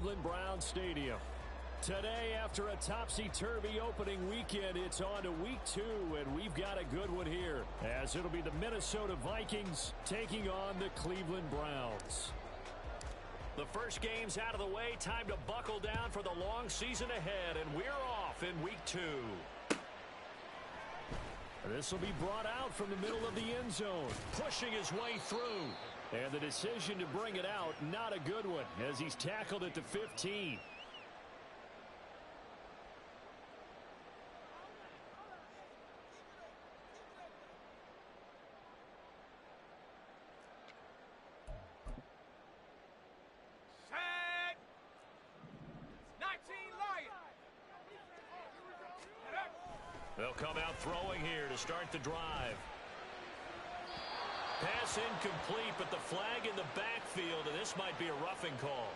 Cleveland Browns Stadium. Today, after a topsy-turvy opening weekend, it's on to week 2, and we've got a good one here, as it'll be the Minnesota Vikings taking on the Cleveland Browns. The first game's out of the way. Time to buckle down for the long season ahead, and we're off in week 2. This will be brought out from the middle of the end zone, pushing his way through. And the decision to bring it out, not a good one, as he's tackled at the 15. They'll come out throwing here to start the drive. Pass incomplete, but the flag in the backfield, and this might be a roughing call.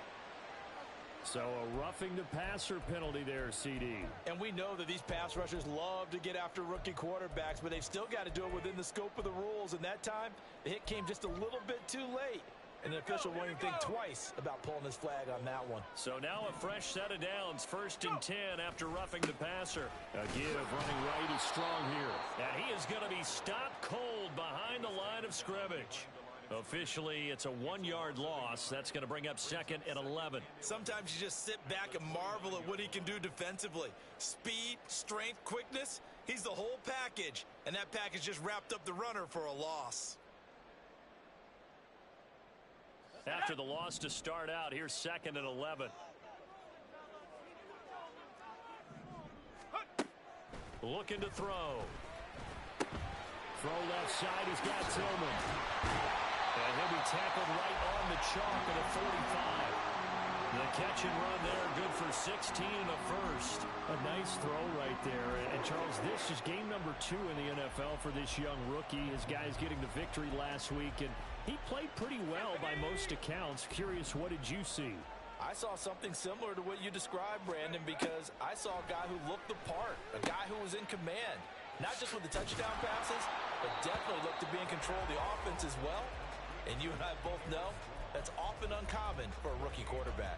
So a roughing the passer penalty there, CD. And we know that these pass rushers love to get after rookie quarterbacks, but they've still got to do it within the scope of the rules. And that time, the hit came just a little bit too late. And the official won't even think twice about pulling his flag on that one. So now a fresh set of downs, 1st and 10 after roughing the passer. A give running right is strong here. And he is going to be stopped cold behind the line of scrimmage. Officially, it's a 1-yard loss. That's going to bring up 2nd and 11. Sometimes you just sit back and marvel at what he can do defensively. Speed, strength, quickness, he's the whole package. And that package just wrapped up the runner for a loss. After the loss to start out, here's 2nd and 11. Looking to throw. Throw left side, he's got Tillman. And he'll be tackled right on the chalk at a 45. The catch and run there, good for 16 and a first. A nice throw right there. And Charles, this is game number 2 in the NFL for this young rookie. His guys getting the victory last week, and he played pretty well by most accounts. Curious, what did you see? I saw something similar to what you described, Brandon, because I saw a guy who looked the part, a guy who was in command. Not just with the touchdown passes, but definitely looked to be in control of the offense as well. And you and I both know that's often uncommon for a rookie quarterback.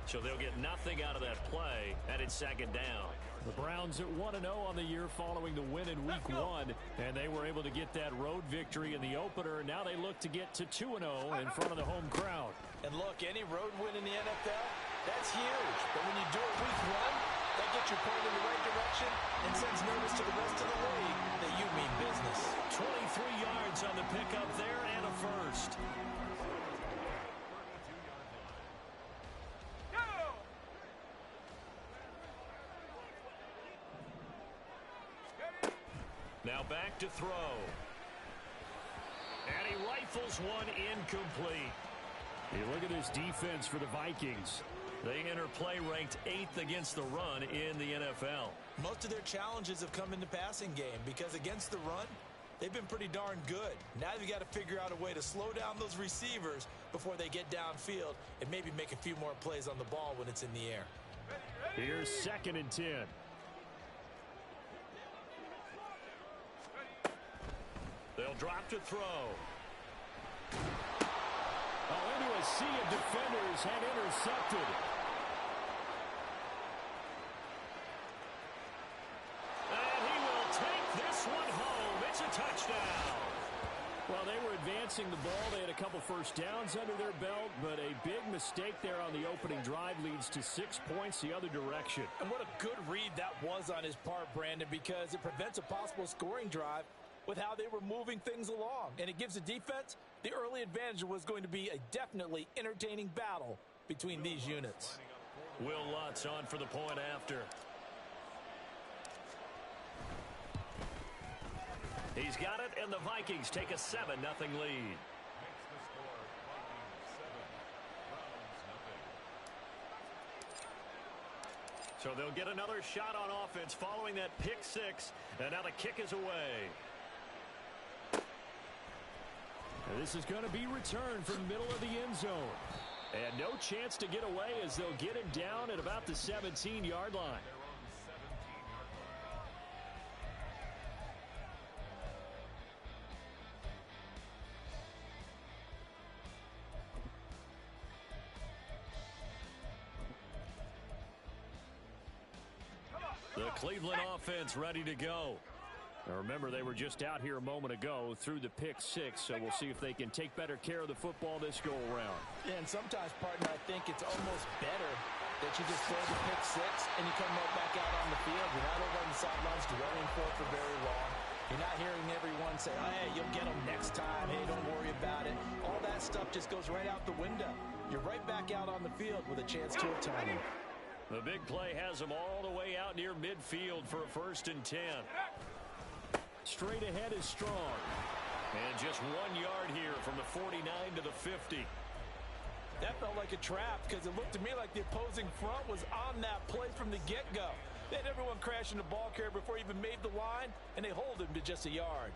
So they'll get nothing out of that play, and it's 2nd down. The Browns at 1-0 on the year following the win in week 1, and they were able to get that road victory in the opener. Now they look to get to 2-0 in front of the home crowd. And look, any road win in the NFL, that's huge. But when you do it week 1, that gets you pointed in the right direction and sends notice to the rest of the league that you mean business. 23 yards on the pickup there and a first. Now back to throw. And he rifles one incomplete. You look at this defense for the Vikings. They enter play ranked 8th against the run in the NFL. Most of their challenges have come in the passing game because against the run, they've been pretty darn good. Now they've got to figure out a way to slow down those receivers before they get downfield and maybe make a few more plays on the ball when it's in the air. Here's 2nd and 10. They'll drop to throw. Oh, into a sea of defenders and intercepted. And he will take this one home. It's a touchdown. Well, they were advancing the ball. They had a couple first downs under their belt, but a big mistake there on the opening drive leads to 6 points the other direction. And what a good read that was on his part, Brandon, because it prevents a possible scoring drive with how they were moving things along. And it gives the defense the early advantage. Was going to be a definitely entertaining battle between these units. Will Lutz on for the point after. He's got it, and the Vikings take a 7-0 lead. So they'll get another shot on offense following that pick 6, and now the kick is away. And this is going to be returned from the middle of the end zone. And no chance to get away as they'll get him down at about the 17-yard line. The Cleveland offense ready to go. Now remember, they were just out here a moment ago through the pick six, so we'll see if they can take better care of the football this go-around. Yeah, and sometimes, partner, I think it's almost better that you just throw the pick six and you come right back out on the field. You're not over on the sidelines dwelling for it for very long. You're not hearing everyone say, oh, hey, you'll get them next time. Hey, don't worry about it. All that stuff just goes right out the window. You're right back out on the field with a chance to atone. The big play has them all the way out near midfield for a 1st and 10. Straight ahead is Strong. And just 1 yard here from the 49 to the 50. That felt like a trap because it looked to me like the opposing front was on that play from the get-go. They had everyone crashing the ball carrier before he even made the line, and they hold him to just a yard.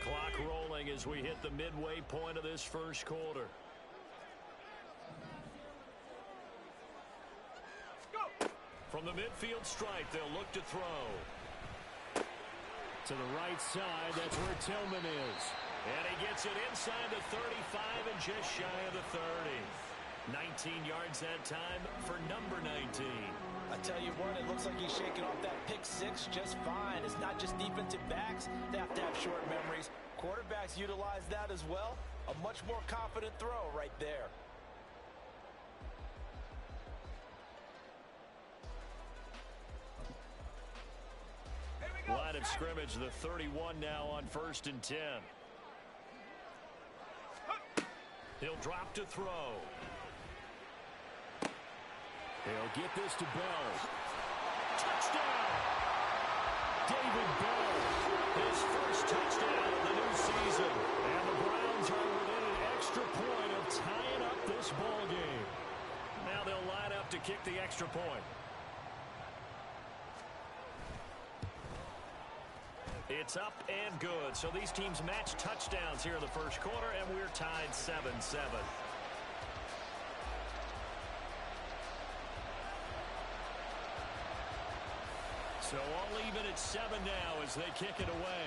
Clock rolling as we hit the midway point of this first quarter. From the midfield stripe, they'll look to throw. To the right side, that's where Tillman is. And he gets it inside the 35 and just shy of the 30. 19 yards that time for number 19. I tell you what, it looks like he's shaking off that pick six just fine. It's not just defensive backs that have to have short memories. Quarterbacks utilize that as well. A much more confident throw right there. Line of scrimmage, the 31 now on 1st and 10. He'll drop to throw. He'll get this to Bell. Touchdown! David Bell, his first touchdown of the new season. And the Browns are within an extra point of tying up this ball game. Now they'll line up to kick the extra point. It's up and good. So these teams match touchdowns here in the first quarter, and we're tied 7-7. So all even at 7 now as they kick it away.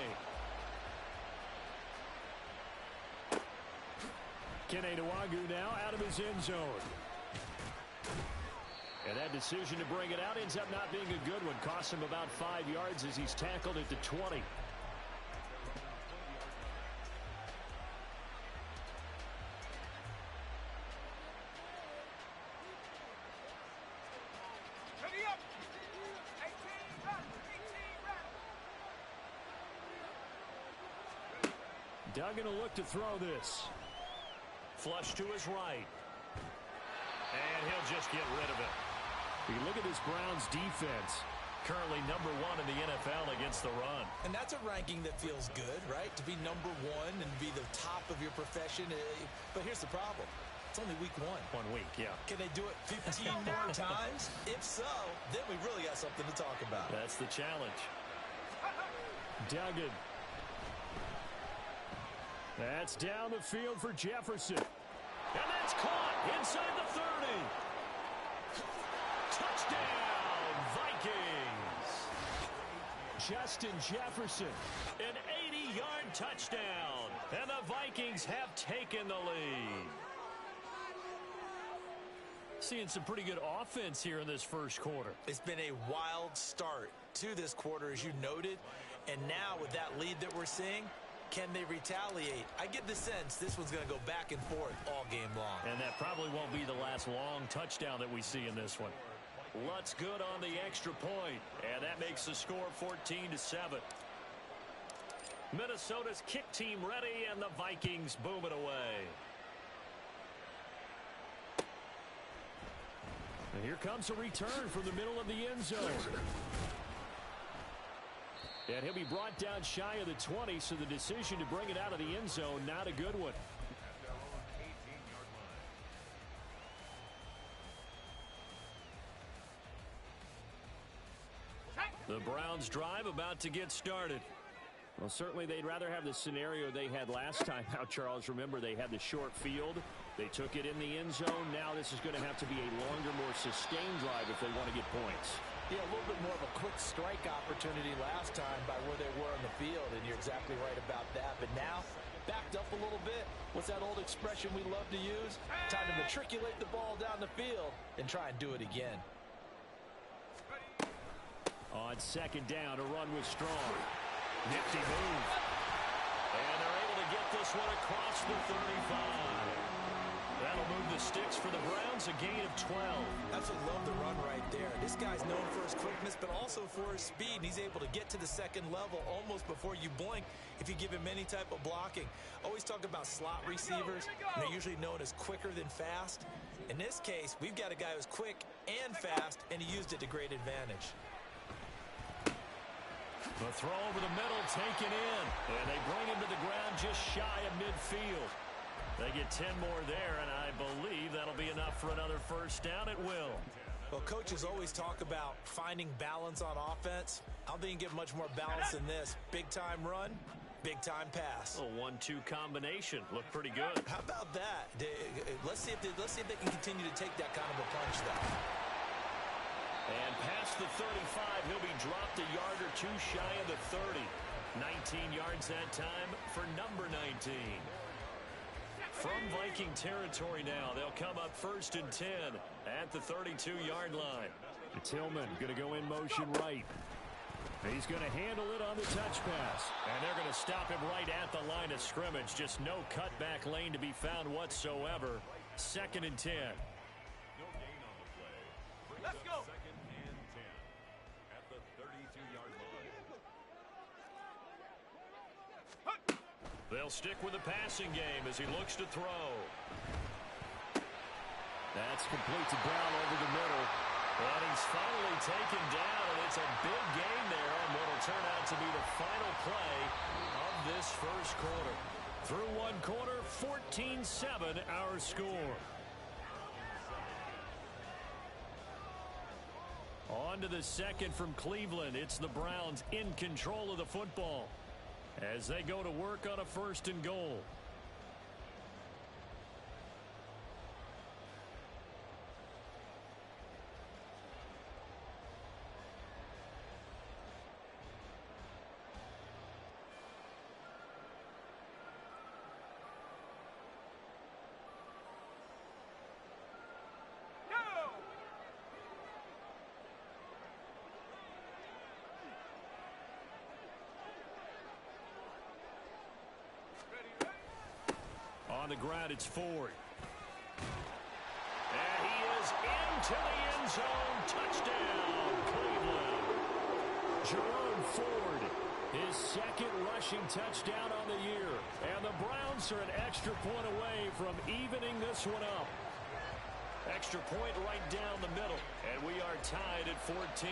Kene Nwangwu now out of his end zone. And that decision to bring it out ends up not being a good one. Costs him about 5 yards as he's tackled at the 20. Duggan will look to throw this. Flush to his right. And he'll just get rid of it. You look at this Browns defense, currently number 1 in the NFL against the run. And that's a ranking that feels good, right? To be number 1 and be the top of your profession. But here's the problem. It's only week 1. 1 week, yeah. Can they do it 15 more times? If so, then we really got something to talk about. That's the challenge. Duggan. That's down the field for Jefferson. And that's caught inside the 30. Touchdown, Vikings. Justin Jefferson, an 80-yard touchdown. And the Vikings have taken the lead. Seeing some pretty good offense here in this first quarter. It's been a wild start to this quarter, as you noted. And now with that lead that we're seeing, can they retaliate? I get the sense this one's going to go back and forth all game long. And that probably won't be the last long touchdown that we see in this one. Lutt's good on the extra point, and that makes the score 14-7. Minnesota's kick team ready, and the Vikings boom it away. And here comes a return from the middle of the end zone. And he'll be brought down shy of the 20, so the decision to bring it out of the end zone, not a good one. The Browns drive about to get started. Well, certainly they'd rather have the scenario they had last time out, Charles. Remember, they had the short field. They took it in the end zone. Now this is going to have to be a longer, more sustained drive if they want to get points. Yeah, a little bit more of a quick strike opportunity last time by where they were on the field, and you're exactly right about that. But now, backed up a little bit. What's that old expression we love to use? Time to matriculate the ball down the field and try and do it again. On second down, a run with Strong. Nifty move. And they're able to get this one across the 35. That'll move the sticks for the Browns, a gain of 12. Absolutely love the run right there. This guy's known for his quickness, but also for his speed. And he's able to get to the second level almost before you blink if you give him any type of blocking. Always talk about slot receivers. And they're usually known as quicker than fast. In this case, we've got a guy who's quick and fast, and he used it to great advantage. The throw over the middle taken in. And they bring him to the ground just shy of midfield. They get 10 more there, and I believe that'll be enough for another first down. It will. Well, coaches always talk about finding balance on offense. I don't think you can get much more balance than this. Big-time run, big-time pass. A 1-2 combination. Looked pretty good. How about that? Let's see if they can continue to take that kind of a punch, though. And past the 35, he'll be dropped a yard or two shy of the 30. 19 yards that time for number 19. From Viking territory now, they'll come up 1st and 10 at the 32-yard line. Tillman going to go in motion right. He's going to handle it on the touch pass. And they're going to stop him right at the line of scrimmage. Just no cutback lane to be found whatsoever. 2nd and 10. No gain on the play. Let's go. 2nd and 10 at the 32-yard line. They'll stick with the passing game as he looks to throw. That's complete to Brown over the middle. And he's finally taken down, and it's a big gain there on what will turn out to be the final play of this first quarter. Through one quarter, 14-7 our score. On to the second from Cleveland. It's the Browns in control of the football as they go to work on a 1st and goal. On the ground, it's Ford. And he is into the end zone. Touchdown, Cleveland. Jerome Ford, his 2nd rushing touchdown on the year. And the Browns are an extra point away from evening this one up. Extra point right down the middle. And we are tied at 14.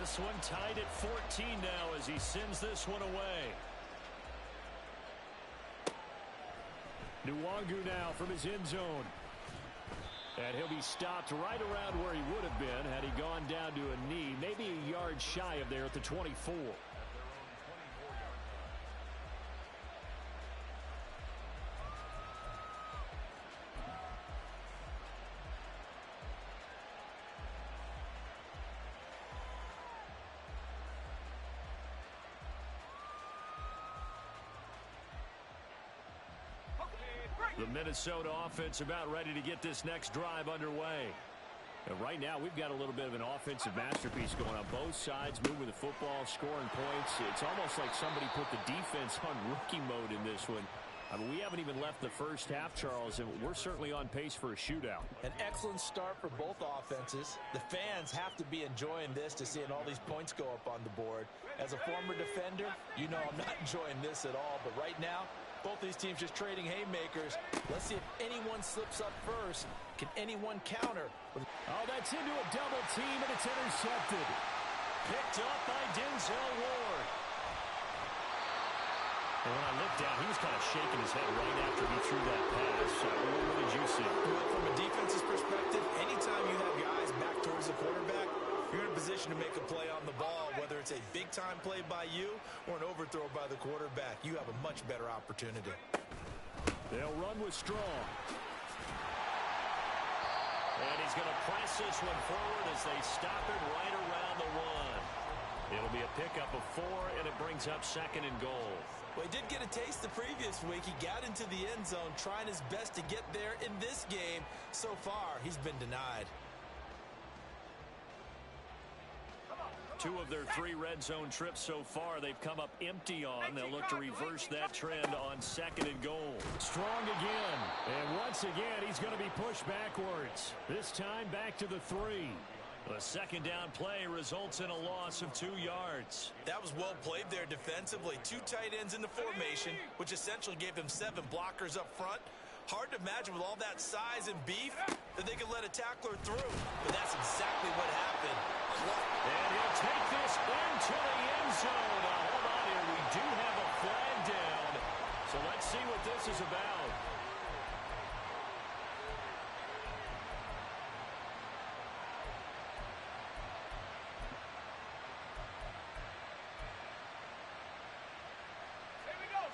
This one tied at 14 now as he sends this one away. Nwangu now from his end zone. And he'll be stopped right around where he would have been had he gone down to a knee, maybe a yard shy of there at the 24. The Minnesota offense about ready to get this next drive underway. And right now, we've got a little bit of an offensive masterpiece going on. Both sides moving the football, scoring points. It's almost like somebody put the defense on rookie mode in this one. I mean, we haven't even left the first half, Charles, and we're certainly on pace for a shootout. An excellent start for both offenses. The fans have to be enjoying this to seeing all these points go up on the board. As a former defender, you know I'm not enjoying this at all. But right now, both these teams just trading haymakers. Let's see if anyone slips up first. Can anyone counter? Oh, that's into a double team, and it's intercepted. Picked up by Denzel Ward. And when I looked down, he was kind of shaking his head right after he threw that pass. What did you see? From a defense's perspective, anytime you have guys back towards the quarterback, you're in a position to make a play on the ball, whether it's a big-time play by you or an overthrow by the quarterback. You have a much better opportunity. They'll run with Strong. And he's going to press this one forward as they stop it right around the 1. It'll be a pickup of 4, and it brings up 2nd and goal. Well, he did get a taste the previous week. He got into the end zone trying his best to get there in this game. So far, he's been denied. 2 of their 3 red zone trips so far they've come up empty on. They'll look to reverse that trend on 2nd and goal. Strong again. And once again, he's going to be pushed backwards. This time back to the 3. The 2nd down play results in a loss of 2 yards. That was well played there defensively. 2 tight ends in the formation, which essentially gave them 7 blockers up front. Hard to imagine with all that size and beef that they could let a tackler through. But that's exactly what happened. And he'll take this into the end zone. Now, hold on here. We do have a flag down. So let's see what this is about.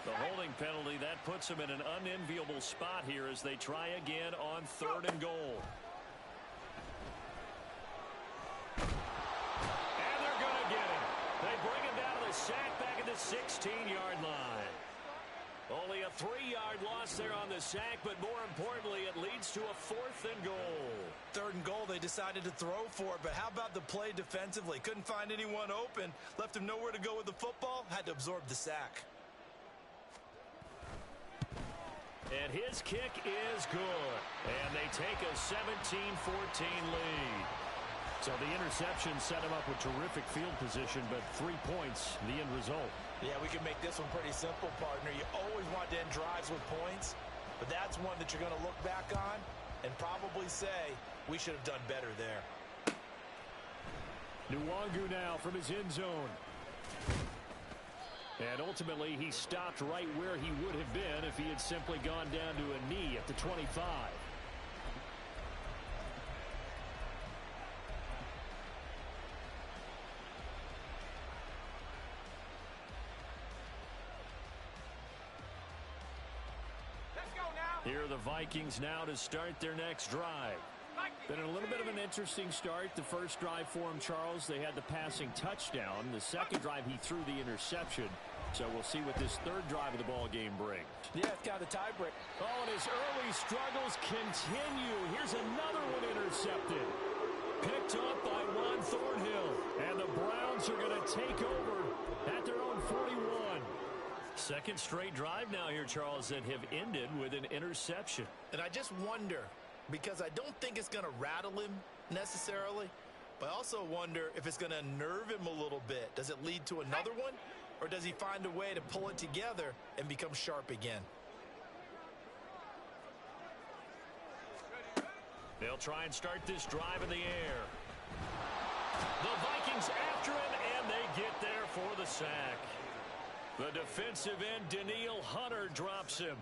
The holding penalty, that puts them in an unenviable spot here as they try again on 3rd and goal. And they're going to get him. They bring him down to the sack back at the 16-yard line. Only a 3-yard loss there on the sack, but more importantly, it leads to a 4th and goal. 3rd and goal, they decided to throw for it, but how about the play defensively? Couldn't find anyone open, left him nowhere to go with the football, had to absorb the sack. And his kick is good. And they take a 17-14 lead. So the interception set him up with terrific field position, but 3 points, the end result. Yeah, we can make this one pretty simple, partner. You always want to end drives with points, but that's one that you're going to look back on and probably say, we should have done better there. Nwangu now from his end zone. And ultimately, he stopped right where he would have been if he had simply gone down to a knee at the 25. Here are the Vikings now to start their next drive. Been a little bit of an interesting start. The first drive for him, Charles, they had the passing touchdown. The second drive, he threw the interception. So we'll see what this 3rd drive of the ball game brings. Yeah, it's kind of the tiebreak. Oh, and his early struggles continue. Here's another one intercepted. Picked up by Juan Thornhill. And the Browns are going to take over at their own 41. Second straight drive now here, Charles, that have ended with an interception. And I just wonder, because I don't think it's going to rattle him necessarily, but I also wonder if it's going to unnerve him a little bit. Does it lead to another one, or does he find a way to pull it together and become sharp again? They'll try and start this drive in the air. The Vikings after him, and they get there for the sack. The defensive end, Danielle Hunter, drops him.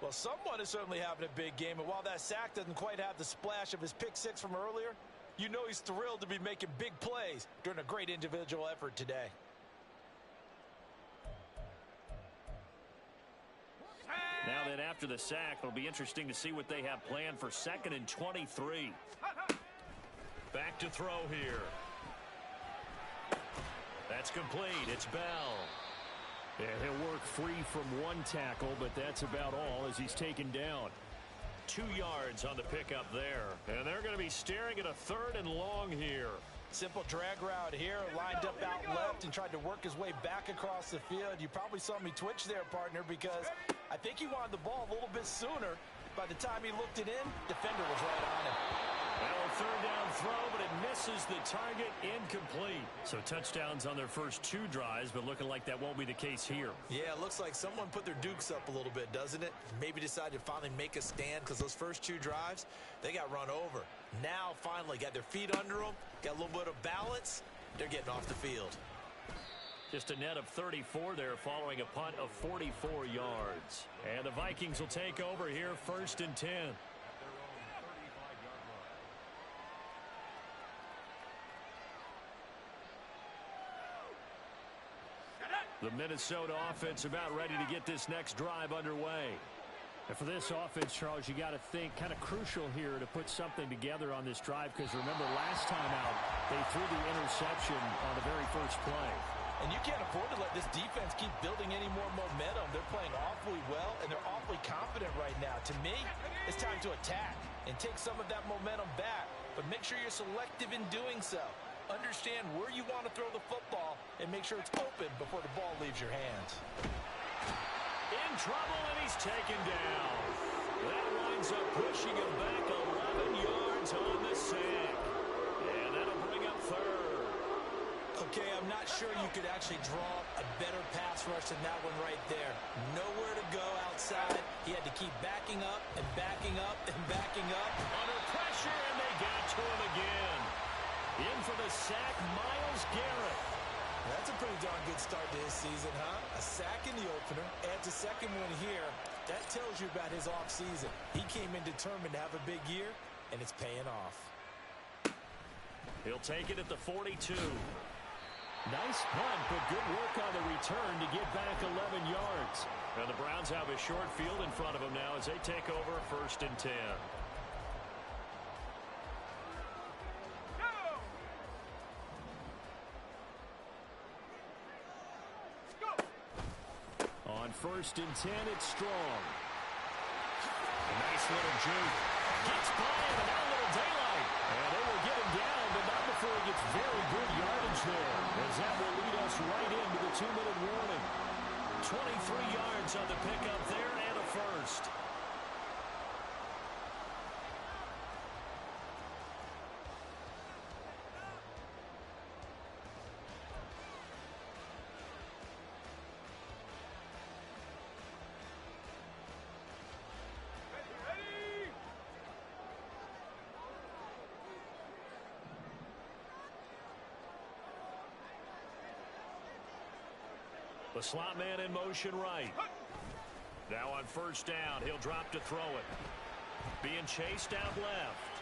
Well, someone is certainly having a big game, and while that sack doesn't quite have the splash of his pick six from earlier, you know he's thrilled to be making big plays during a great individual effort today. Now then, after the sack, it'll be interesting to see what they have planned for 2nd and 23. Back to throw here. That's complete. It's Bell. And he'll work free from one tackle, but that's about all as he's taken down. 2 yards on the pickup there. And they're going to be staring at a 3rd and long here. Simple drag route here, lined up out left and tried to work his way back across the field. You probably saw me twitch there, partner, because I think he wanted the ball a little bit sooner. By the time he looked it in, defender was right on him. Well, a 3rd down throw, but it misses the target, incomplete. So touchdowns on their first 2 drives, but looking like that won't be the case here. Yeah, it looks like someone put their dukes up a little bit, doesn't it? Maybe decided to finally make a stand because those first 2 drives, they got run over. Now, finally, got their feet under them, got a little bit of balance. They're getting off the field. Just a net of 34 there following a punt of 44 yards. And the Vikings will take over here, 1st and 10. The Minnesota offense about ready to get this next drive underway. And for this offense, Charles, you got to think kind of crucial here to put something together on this drive, because remember last time out they threw the interception on the very first play. And you can't afford to let this defense keep building any more momentum. They're playing awfully well, and they're awfully confident right now. To me, it's time to attack and take some of that momentum back. But make sure you're selective in doing so. Understand where you want to throw the football and make sure it's open before the ball leaves your hands. In trouble, and he's taken down. That winds up pushing him back 11 yards on the sack. And that'll bring up third. Okay, I'm not sure you could actually draw a better pass rush than that one right there. Nowhere to go outside. He had to keep backing up and backing up and backing up. Under pressure, and they got to him again. In for the sack, Myles Garrett. That's a pretty darn good start to his season, huh? A sack in the opener, adds a second one here. That tells you about his offseason. He came in determined to have a big year, and it's paying off. He'll take it at the 42. Nice punt, but good work on the return to get back 11 yards. And the Browns have a short field in front of them now as they take over 1st and 10. On 1st and 10, it's Strong. A nice little juke. Gets by him, and now a little daylight. And they will get him down, but not before he gets very good yardage there, as that will lead us right into the 2-minute warning. 23 yards on the pickup there, and a first. The slot man in motion right. Now on 1st down, he'll drop to throw it. Being chased out left.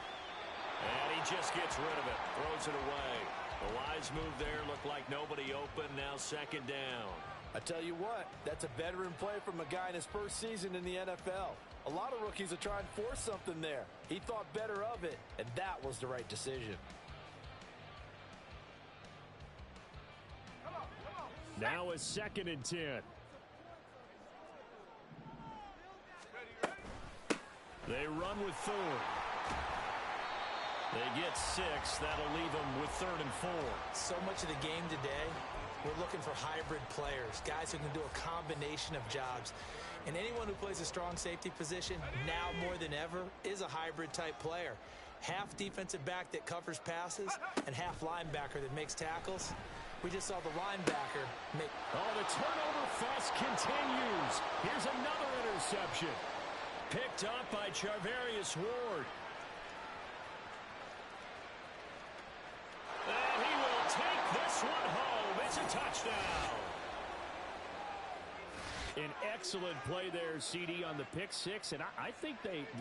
And he just gets rid of it. Throws it away. The wise move there. Looked like nobody open. Now 2nd down. I tell you what, that's a veteran play from a guy in his first season in the NFL. A lot of rookies are trying to force something there. He thought better of it, and that was the right decision. Now a 2nd and 10. They run with Thorne. They get 6. That'll leave them with 3rd and 4. So much of the game today, we're looking for hybrid players, guys who can do a combination of jobs. And anyone who plays a strong safety position, now more than ever, is a hybrid type player. Half defensive back that covers passes and half linebacker that makes tackles. We just saw the linebacker make... Oh, the turnover fuss continues. Here's another interception. Picked up by Charvarius Ward. And he will take this one home. It's a touchdown. An excellent play there, CD, on the pick 6. And I think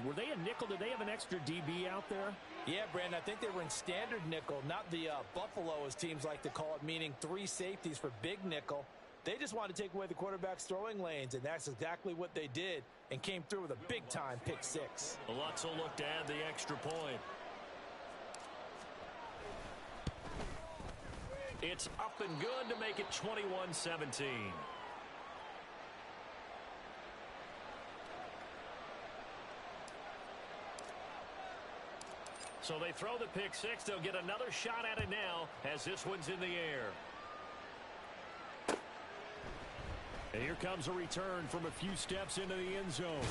were they a nickel? Did they have an extra DB out there? Yeah, Brandon, I think they were in standard nickel, not the Buffalo, as teams like to call it, meaning 3 safeties for big nickel. They just wanted to take away the quarterback's throwing lanes, and that's exactly what they did, and came through with a big-time pick 6. Lutz will look to add the extra point. It's up and good to make it 21-17. So they throw the pick 6. They'll get another shot at it now as this one's in the air. And here comes a return from a few steps into the end zone.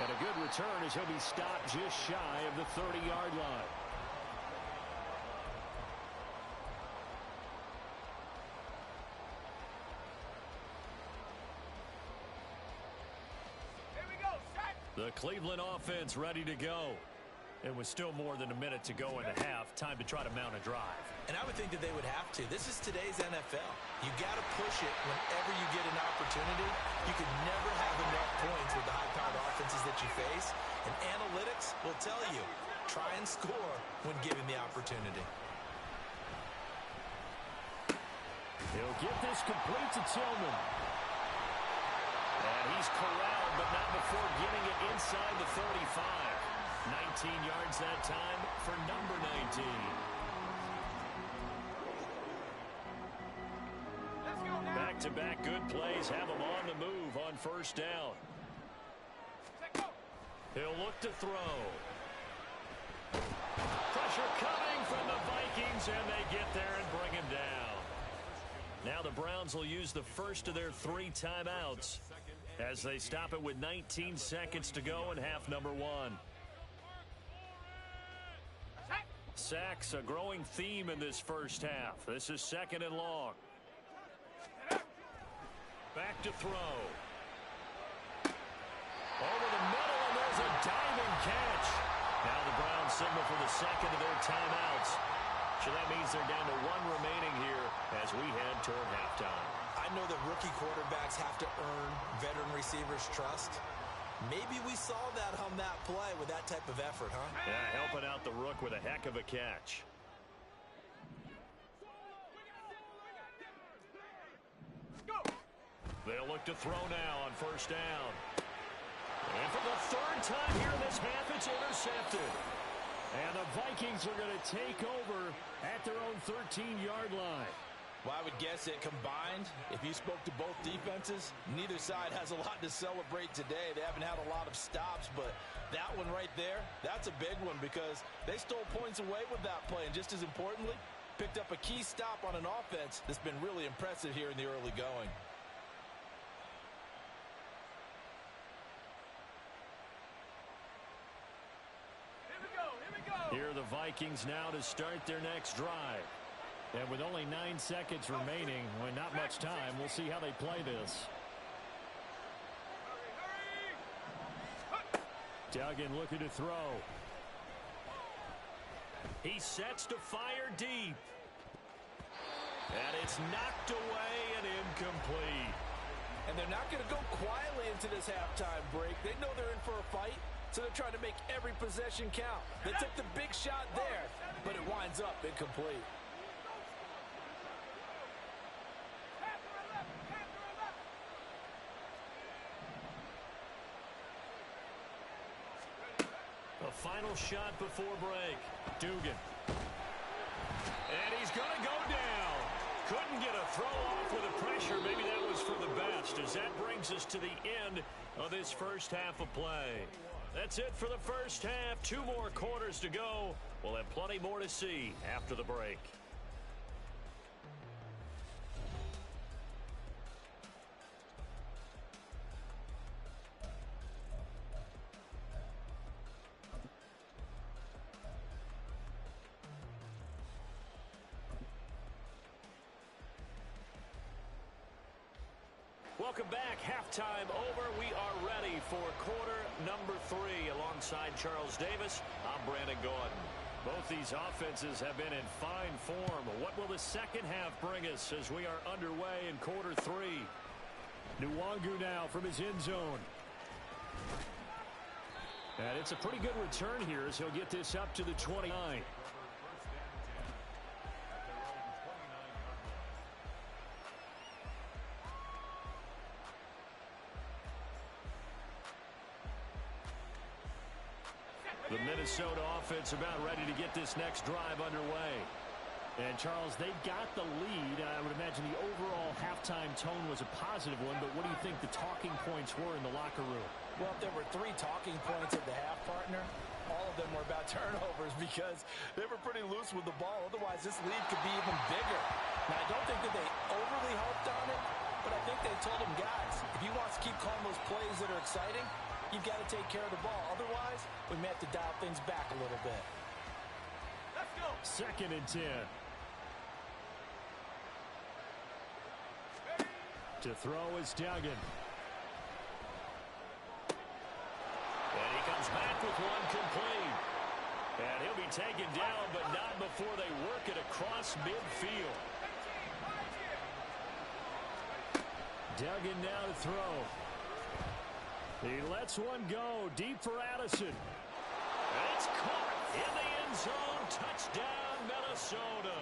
And a good return as he'll be stopped just shy of the 30-yard line. Here we go, set. The Cleveland offense ready to go. And with still more than a minute to go in the half, time to try to mount a drive. And I would think that they would have to. This is today's NFL. You got to push it whenever you get an opportunity. You can never have enough points with the high-powered offenses that you face. And analytics will tell you, try and score when given the opportunity. He'll get this complete to Tillman. And he's corralled, but not before getting it inside the 35. 19 yards that time for number 19. Back-to-back good plays have him on the move on first down. He'll look to throw. Pressure coming from the Vikings, and they get there and bring him down. Now the Browns will use the first of their 3 timeouts as they stop it with 19 seconds to go in half number 1. Sacks, a growing theme in this first half. This is 2nd and long. Back to throw. Over the middle, and there's a diving catch. Now the Browns signal for the second of their timeouts. So that means they're down to 1 remaining here as we head toward halftime. I know that rookie quarterbacks have to earn veteran receivers' trust. Maybe we saw that on that play with that type of effort, huh? Yeah, helping out the rook with a heck of a catch. They'll look to throw now on first down. And for the 3rd time here in this half, it's intercepted. And the Vikings are going to take over at their own 13-yard line. Well, I would guess that combined, if you spoke to both defenses, neither side has a lot to celebrate today. They haven't had a lot of stops, but that one right there, that's a big one because they stole points away with that play. And just as importantly, picked up a key stop on an offense that's been really impressive here in the early going. Here are the Vikings now to start their next drive. And with only 9 seconds remaining, with not much time, we'll see how they play this. Duggan looking to throw. He sets to fire deep. And it's knocked away and incomplete. And they're not going to go quietly into this halftime break. They know they're in for a fight, so they're trying to make every possession count. They took the big shot there, but it winds up incomplete. A final shot before break. Dugan. And he's going to go down. Couldn't get a throw off with the pressure. Maybe that was for the best, as that brings us to the end of this first half of play. That's it for the first half. 2 more quarters to go. We'll have plenty more to see after the break. Welcome back. Halftime over. We are ready for quarter number 3. Alongside Charles Davis, I'm Brandon Gaudin. Both these offenses have been in fine form. What will the second half bring us as we are underway in quarter 3? Nwangu now from his end zone. And it's a pretty good return here as he'll get this up to the 29. The Minnesota offense about ready to get this next drive underway. And, Charles, they've got the lead. I would imagine the overall halftime tone was a positive one, but what do you think the talking points were in the locker room? Well, if there were 3 talking points at the half, partner, all of them were about turnovers because they were pretty loose with the ball. Otherwise, this lead could be even bigger. Now, I don't think that they overly harped on it, but I think they told them, guys, if you want to keep calling those plays that are exciting, you've got to take care of the ball. Otherwise, we may have to dial things back a little bit. Let's go. 2nd and 10. To throw is Duggan. And he comes back with one complete. And he'll be taken down, but not before they work it across midfield. Duggan now to throw. He lets one go deep for Addison. And it's caught in the end zone. Touchdown, Minnesota.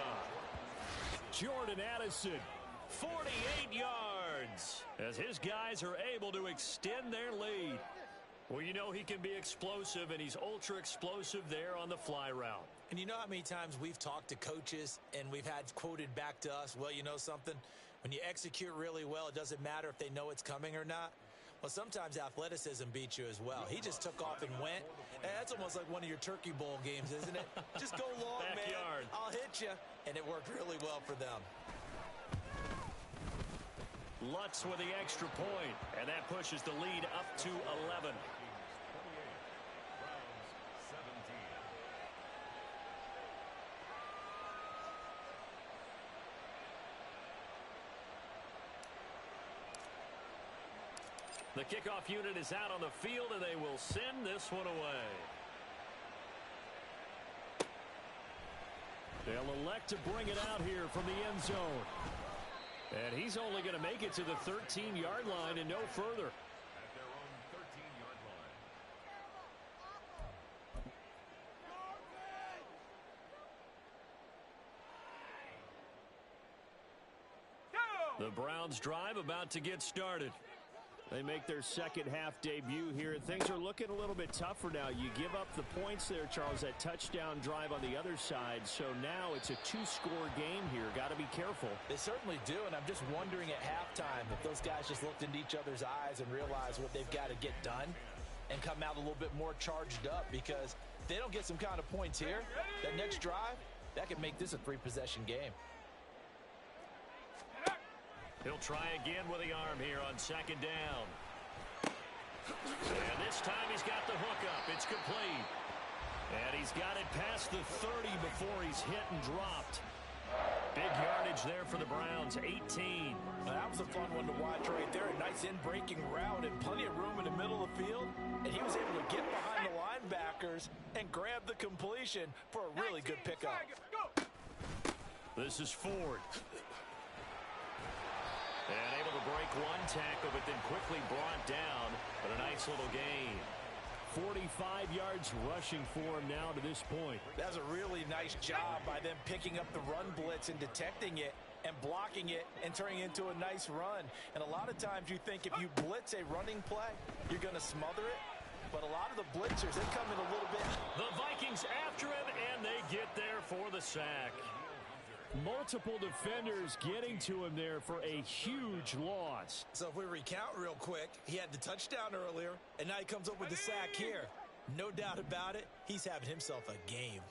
Jordan Addison, 48 yards. Browns as his guys are able to extend their lead. Well, you know he can be explosive, and he's ultra explosive there on the fly route. And you know how many times we've talked to coaches and we've had quoted back to us, well, you know something? When you execute really well, it doesn't matter if they know it's coming or not. Well, sometimes athleticism beats you as well. He just took off and went. And that's almost like one of your Turkey Bowl games, isn't it? Just go long, Backyard. man. I'll hit you. And it worked really well for them. Lutz with the extra point, and that pushes the lead up to 11. The kickoff unit is out on the field, and they will send this one away. They'll elect to bring it out here from the end zone. And he's only going to make it to the 13-yard line and no further. At their own 13-yard line. The Browns drive about to get started. They make their second half debut here. Things are looking a little bit tougher now. You give up the points there, Charles, that touchdown drive on the other side. So now it's a two-score game here. Got to be careful. They certainly do, and I'm just wondering at halftime if those guys just looked into each other's eyes and realized what they've got to get done and come out a little bit more charged up, because if they don't get some kind of points here, that next drive, that could make this a three-possession game. He'll try again with the arm here on second down. And this time he's got the hookup. It's complete. And he's got it past the 30 before he's hit and dropped. Big yardage there for the Browns, 18. Well, that was a fun one to watch right there. A nice in-breaking route and plenty of room in the middle of the field. And he was able to get behind the linebackers and grab the completion for a really good pickup. This is Ford. And able to break one tackle, but then quickly brought down. But a nice little gain. 45 yards rushing for him now to this point. That's a really nice job by them picking up the run blitz and detecting it and blocking it and turning it into a nice run. And a lot of times you think if you blitz a running play, you're going to smother it. But a lot of the blitzers, they come in a little bit. The Vikings after him, and they get there for the sack. Multiple defenders getting to him there for a huge loss. So if we recount real quick, he had the touchdown earlier, and now he comes up with the sack here. No doubt about it, he's having himself a game.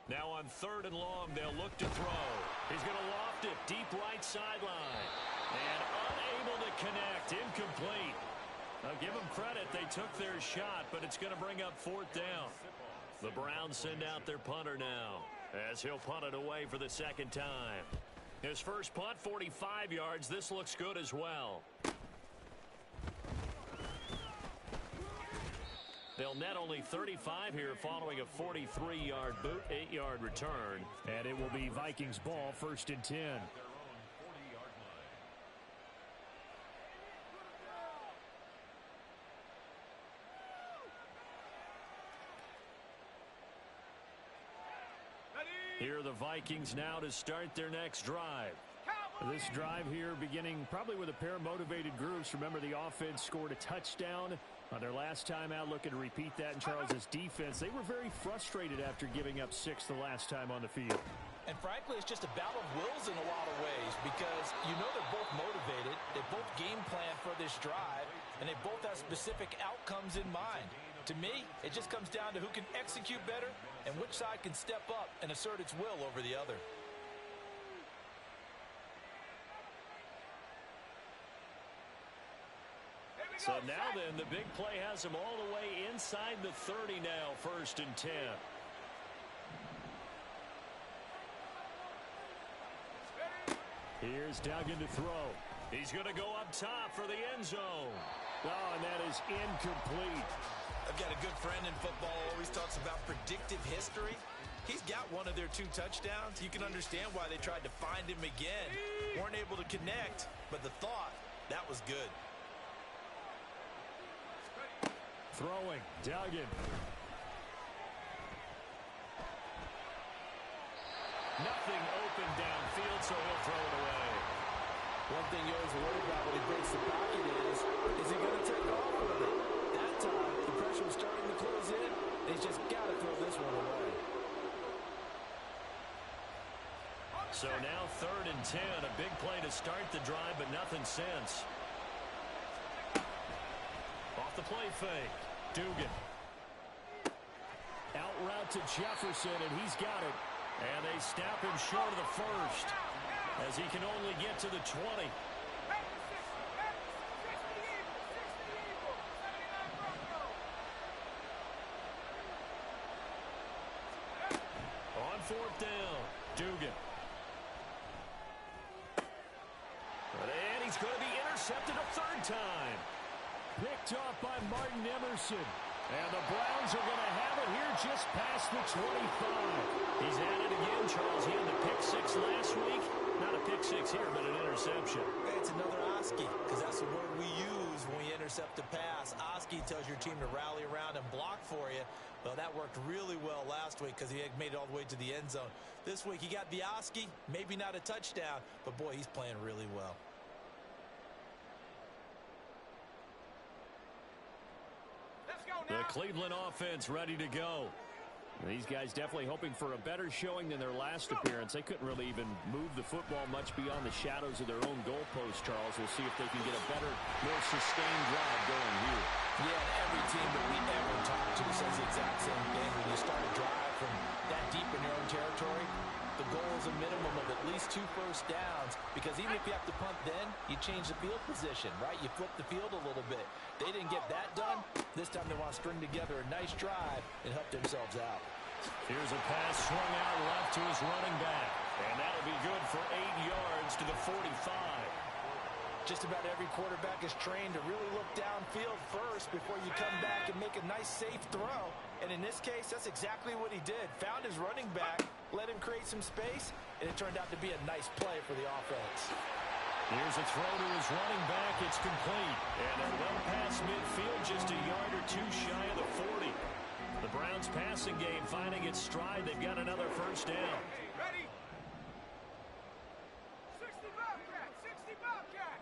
Now on 3rd and long, they'll look to throw. He's going to loft it deep right sideline. And unable to connect, incomplete. I'll give them credit, they took their shot, but it's going to bring up 4th down. The Browns send out their punter now, as he'll punt it away for the second time. His first punt, 45 yards. This looks good as well. They'll net only 35 here following a 43-yard boot, 8-yard return. And it will be Vikings ball, 1st and 10. Here are the Vikings now to start their next drive. This drive here beginning probably with a pair of motivated groups. Remember, the offense scored a touchdown on their last time out. Looking to repeat that in Charles's defense. They were very frustrated after giving up 6 the last time on the field. And frankly, it's just a battle of wills in a lot of ways, because you know they're both motivated. They both game plan for this drive, and they both have specific outcomes in mind. To me, it just comes down to who can execute better and which side can step up and assert its will over the other. So now then, the big play has them all the way inside the 30 now, 1st and 10. Here's Duggan to throw. He's going to go up top for the end zone. Oh, and that is incomplete. I've got a good friend in football who always talks about predictive history. He's got one of their 2 touchdowns. You can understand why they tried to find him again. Weren't able to connect, but the thought, that was good. Throwing, Duggan. Nothing open downfield, so he'll throw it away. One thing you always worry about when he breaks the pocket is he going to take off with it? That time, the pressure was starting to close in, and he's just got to throw this one away. So now 3rd and 10, a big play to start the drive, but nothing since. Off the play fake, Dugan. Out route to Jefferson, and he's got it. And they snap him short of the first, as he can only get to the 20. On 4th down, Dugan. And he's going to be intercepted a 3rd time. Picked off by Martin Emerson. And the Browns are going to have it here just past the 25. He's at it again, Charles. He had the pick 6 last week. Not a pick 6 here, but an interception. It's another Oski, because that's the word we use when we intercept a pass. Oski tells your team to rally around and block for you. Well, that worked really well last week because he had made it all the way to the end zone. This week he got the Oski, maybe not a touchdown, but boy, he's playing really well. The Cleveland offense ready to go. These guys definitely hoping for a better showing than their last appearance. They couldn't really even move the football much beyond the shadows of their own goalpost, Charles. We'll see if they can get a better, more sustained drive going here. Yeah, every team that we ever talk to says the exact same thing. When you start a drive from that deep in your own territory, the goal is a minimum of at least 2 first downs, because even if you have to punt then, you change the field position, right? You flip the field a little bit. They didn't get that done. This time they want to string together a nice drive and help themselves out. Here's a pass swung out left to his running back. And that'll be good for 8 yards to the 45. Just about every quarterback is trained to really look downfield first before you come back and make a nice, safe throw. And in this case, that's exactly what he did. Found his running back, let him create some space, and it turned out to be a nice play for the offense. Here's a throw to his running back. It's complete. And they're well past midfield, just a yard or 2 shy of the 40. The Browns passing game finding its stride. They've got another first down. Ready? 60 Bobcat! 60 Bobcat!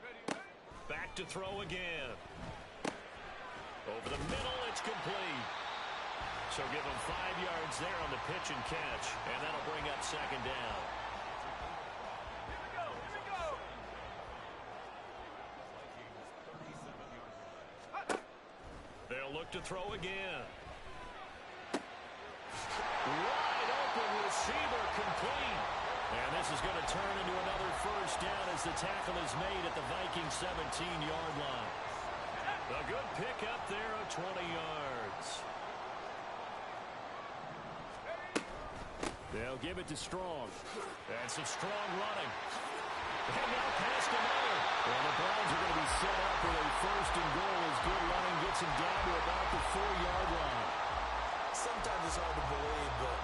Ready? Back to throw again. Over the middle, it's complete. So give them 5 yards there on the pitch and catch. And that'll bring up 2nd down. They'll look to throw again. Wide open receiver, complete. And this is going to turn into another first down as the tackle is made at the Vikings 17-yard line. A good pick up there of 20 yards. They'll give it to Strong. And some strong running. And now past another. Well, the Browns are going to be set up with a 1st and goal as good running gets him down to about the 4-yard line. Sometimes it's hard to believe, but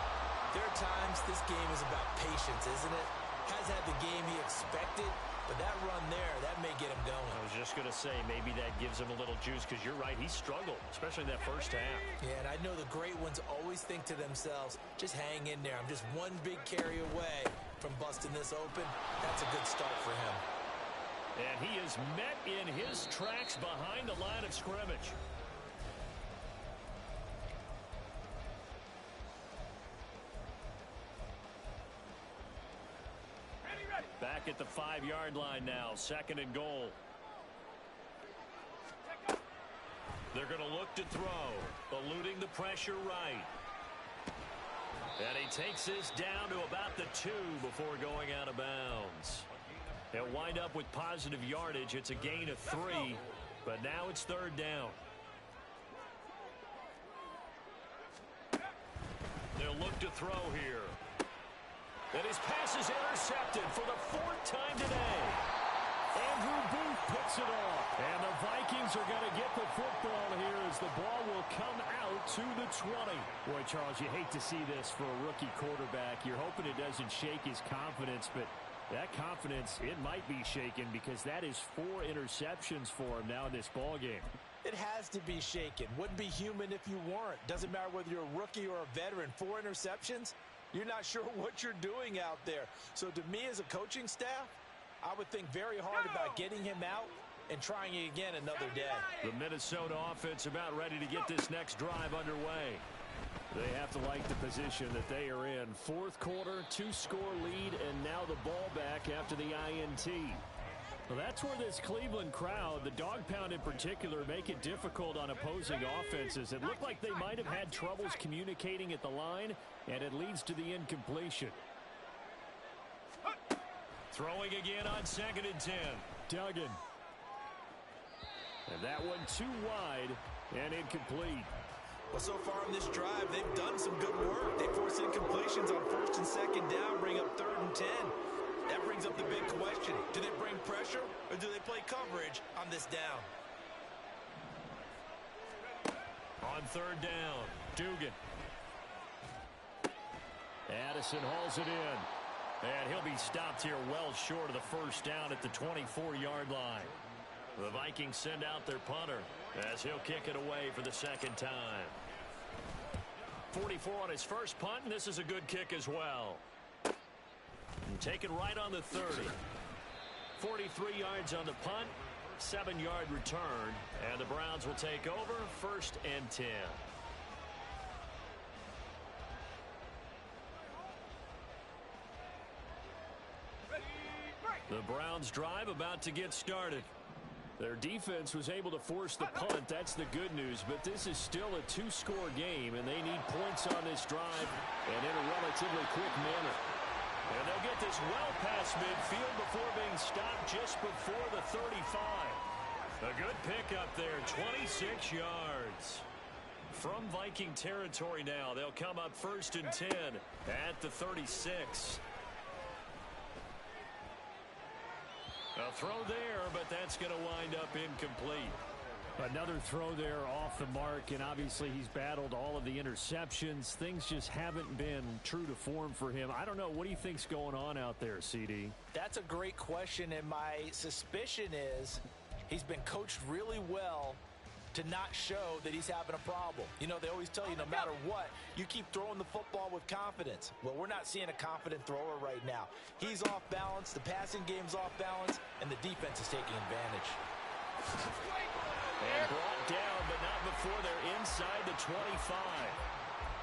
there are times this game is about patience, isn't it? Has had the game he expected, but that run there, that may get him going. I was just going to say, maybe that gives him a little juice, because you're right, he struggled, especially in that first half. Yeah, and I know the great ones always think to themselves, just hang in there. I'm just one big carry away from busting this open. That's a good start for him. And he is met in his tracks behind the line of scrimmage. Back at the 5-yard line now, 2nd and goal. They're going to look to throw, eluding the pressure right. And he takes this down to about the 2 before going out of bounds. They'll wind up with positive yardage. It's a gain of 3, but now it's 3rd down. They'll look to throw here. And his pass is intercepted for the 4th time today. Andrew Booth picks it off. And the Vikings are going to get the football here as the ball will come out to the 20. Boy, Charles, you hate to see this for a rookie quarterback. You're hoping it doesn't shake his confidence, but that confidence, it might be shaken because that is 4 interceptions for him now in this ball game. It has to be shaken. Wouldn't be human if you weren't. Doesn't matter whether you're a rookie or a veteran. 4 interceptions? You're not sure what you're doing out there. So to me as a coaching staff, I would think very hard about getting him out and trying it again another day. The Minnesota offense about ready to get this next drive underway. They have to like the position that they are in. Fourth quarter, 2-score lead, and now the ball back after the INT. Well, that's where this Cleveland crowd, the dog pound in particular, make it difficult on opposing offenses. It looked like they might have had troubles communicating at the line, and it leads to the incompletion. Throwing again on 2nd and 10. Duggan. And that one too wide and incomplete. Well, so far in this drive, they've done some good work. They force incompletions on 1st and 2nd down, bring up 3rd and 10. That brings up the big question. Do they bring pressure or do they play coverage on this down? On 3rd down, Dugan. Addison hauls it in. And he'll be stopped here well short of the 1st down at the 24-yard line. The Vikings send out their punter as he'll kick it away for the 2nd time. 44 on his first punt, and this is a good kick as well. And taken right on the 30. 43 yards on the punt, 7-yard return, and the Browns will take over 1st and 10. The Browns drive about to get started. Their defense was able to force the punt. That's the good news. But this is still a 2-score game, and they need points on this drive and in a relatively quick manner. And they'll get this well past midfield before being stopped just before the 35. A good pickup there, 26 yards. From Viking territory now, they'll come up 1st and 10 at the 36. A throw there, but that's going to wind up incomplete. Another throw there off the mark, and obviously he's battled all of the interceptions. Things just haven't been true to form for him. I don't know. What do you think's going on out there, CD? That's a great question, and my suspicion is he's been coached really well to not show that he's having a problem. You know, they always tell you no matter what, you keep throwing the football with confidence. Well, we're not seeing a confident thrower right now. He's off balance, the passing game's off balance, and the defense is taking advantage. And brought down, but not before they're inside the 25.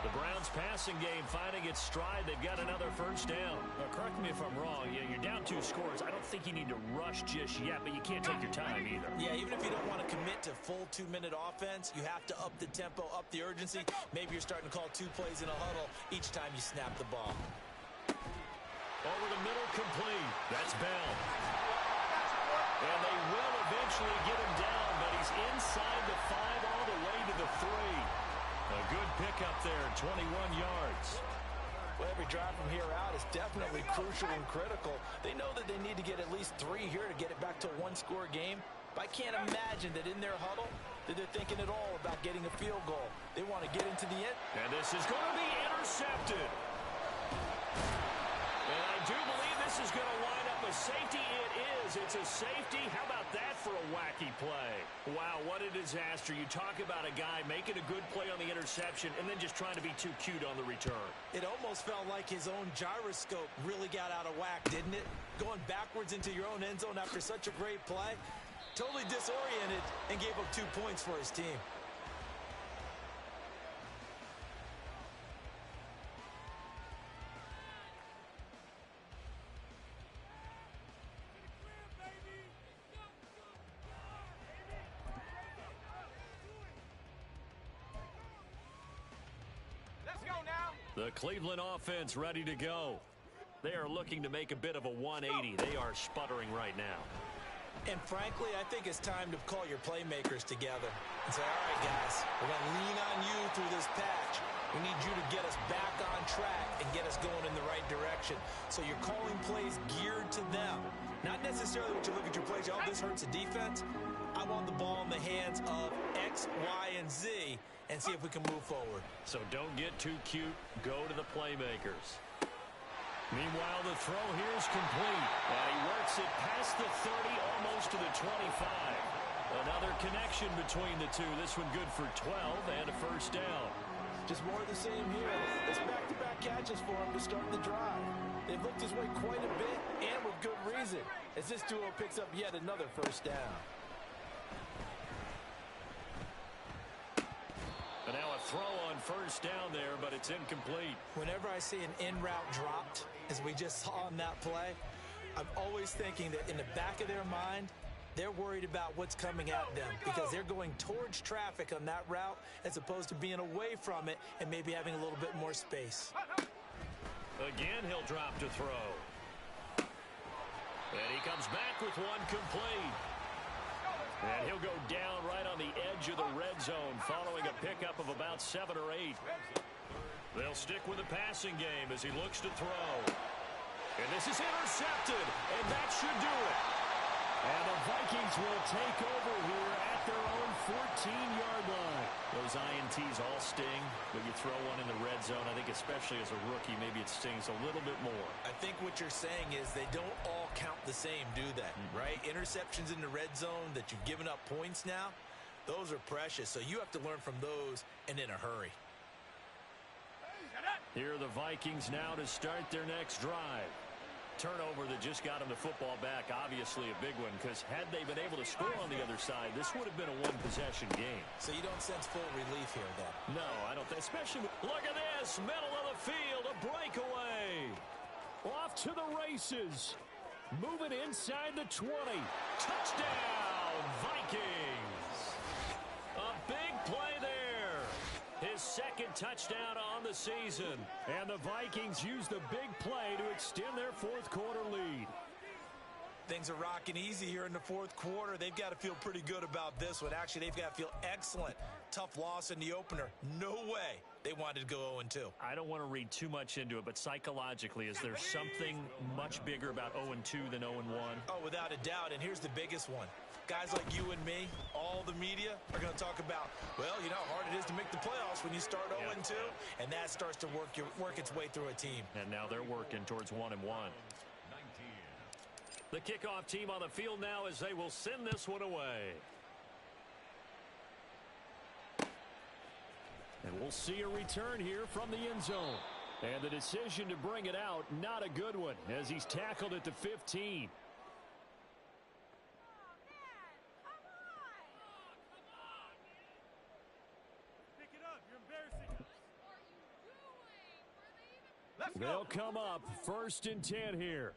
The Browns passing game finding its stride. They've got another 1st down. Correct me if I'm wrong. Yeah, you're down 2 scores. I don't think you need to rush just yet, but you can't take your time either. Yeah, even if you don't want to commit to full 2-minute offense, you have to up the tempo, up the urgency. Maybe you're starting to call 2 plays in a huddle each time you snap the ball. Over the middle, complete. That's Bell. And they will eventually get him down, but he's inside the 5 all the way to the 3. A good pickup there, 21 yards. Well, every drive from here out is definitely crucial and critical. They know that they need to get at least 3 here to get it back to a 1-score game. But I can't imagine that in their huddle that they're thinking at all about getting a field goal. They want to get into the end. And this is going to be intercepted. And I do believe this is going to wind up a safety. It is. It's a safety. How about that for a wacky play? Wow, what a disaster. You talk about a guy making a good play on the interception and then just trying to be too cute on the return. It almost felt like his own gyroscope really got out of whack, didn't it? Going backwards into your own end zone after such a great play. Totally disoriented and gave up 2 points for his team. The Cleveland offense ready to go. They are looking to make a bit of a 180. They are sputtering right now. And frankly, I think it's time to call your playmakers together and say, all right, guys, we're going to lean on you through this patch. We need you to get us back on track and get us going in the right direction. So you're calling plays geared to them. Not necessarily what you look at your plays, oh, this hurts the defense. I want the ball in the hands of X, Y, and Z and see if we can move forward. So don't get too cute. Go to the playmakers. Meanwhile, the throw here is complete. And he works it past the 30, almost to the 25. Another connection between the two. This one good for 12 and a 1st down. Just more of the same here. It's back-to-back catches for him to start the drive. They've looked his way quite a bit, and we're with good reason, as this duo picks up yet another first down. And now a throw on first down there, but it's incomplete. Whenever I see an in-route dropped, as we just saw on that play, I'm always thinking that in the back of their mind, they're worried about what's coming at them because they're going towards traffic on that route as opposed to being away from it and maybe having a little bit more space. Again, he'll drop to throw. And he comes back with one complete. And he'll go down right on the edge of the red zone following a pickup of about 7 or 8. They'll stick with the passing game as he looks to throw. And this is intercepted, and that should do it. And the Vikings will take over here at their own 14-yard line. Those INTs all sting, but you throw one in the red zone, I think especially as a rookie, maybe it stings a little bit more. I think what you're saying is they don't all count the same, do they? Right? Interceptions in the red zone that you've given up points now, those are precious. So you have to learn from those and in a hurry. Here are the Vikings now to start their next drive. Turnover that just got them the football back, obviously a big one, because had they been able to score on the other side, this would have been a one-possession game. So you don't sense full relief here, then? No, I don't think, especially, look at this, middle of the field, a breakaway. Off to the races. Moving inside the 20. Touchdown, Vikings. A big play there. His second touchdown on the season. And the Vikings use the big play to extend their fourth quarter lead. Things are rocking easy here in the fourth quarter. They've got to feel pretty good about this one. Actually, they've got to feel excellent. Tough loss in the opener. No way they wanted to go 0-2. I don't want to read too much into it, but psychologically, is there something much bigger about 0-2 than 0-1? Oh, without a doubt, and here's the biggest one. Guys like you and me, all the media, are going to talk about, well, you know how hard it is to make the playoffs when you start 0-2, and that starts to work its way through a team. And now they're working towards 1-1. The kickoff team on the field now as they will send this one away. And we'll see a return here from the end zone. And the decision to bring it out, not a good one, as he's tackled at the 15. They'll come up 1st and 10 here.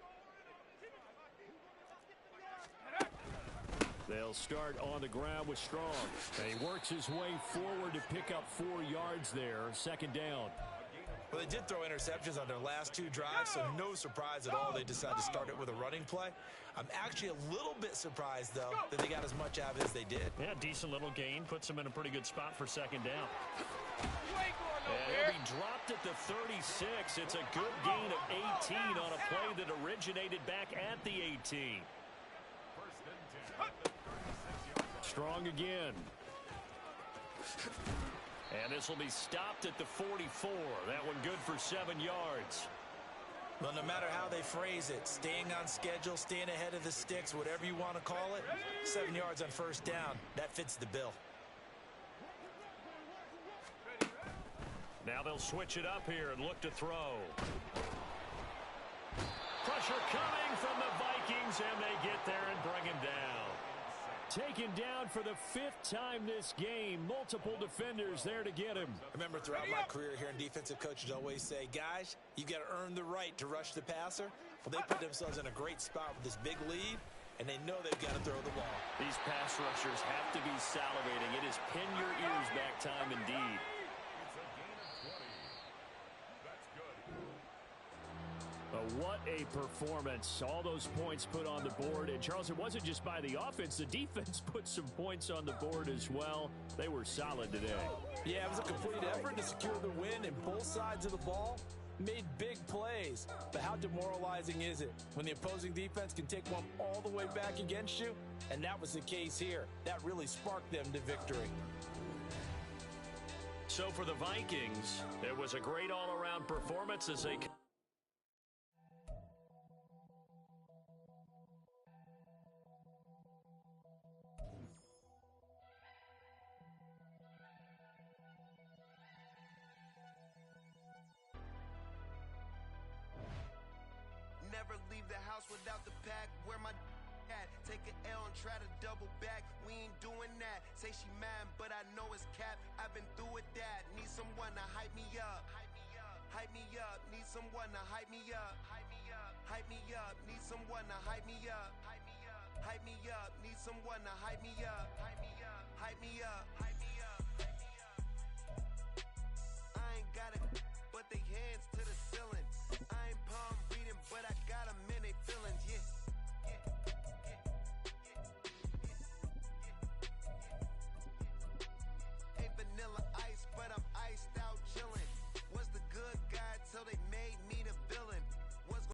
They'll start on the ground with Strong. And he works his way forward to pick up 4 yards there. 2nd down. Well, they did throw interceptions on their last 2 drives, so no surprise at all they decided to start it with a running play. I'm actually a little bit surprised, though, that they got as much out of it as they did. Yeah, decent little gain. Puts them in a pretty good spot for 2nd down. And he'll be dropped at the 36. It's a good gain of 18 on a play that originated back at the 18. Strong again. And this will be stopped at the 44. That one good for 7 yards. Well, no matter how they phrase it, staying on schedule, staying ahead of the sticks, whatever you want to call it, 7 yards on 1st down, that fits the bill. Now they'll switch it up here and look to throw. Pressure coming from the Vikings, and they get there and bring him down. Taken down for the 5th time this game. Multiple defenders there to get him. I remember throughout my career here in defensive coaches always say, guys, you got to earn the right to rush the passer. Well, they put themselves in a great spot with this big lead, and they know they've got to throw the ball. These pass rushers have to be salivating. It is pin your ears back time indeed. What a performance. All those points put on the board. And, Charles, it wasn't just by the offense. The defense put some points on the board as well. They were solid today. Yeah, it was a complete effort to secure the win, and both sides of the ball made big plays. But how demoralizing is it when the opposing defense can take one all the way back against you? And that was the case here. That really sparked them to victory. So for the Vikings, it was a great all-around performance as they... Never leave the house without the pack. Where my at? Take an L and try to double back. We ain't doing that. Say she mad, but I know it's cap. I've been through with that. Need someone to hype me up. Hype me up. Need someone to hype me up. Hype me up. Need someone to hype me up. Hype me up. Need someone to hype me up.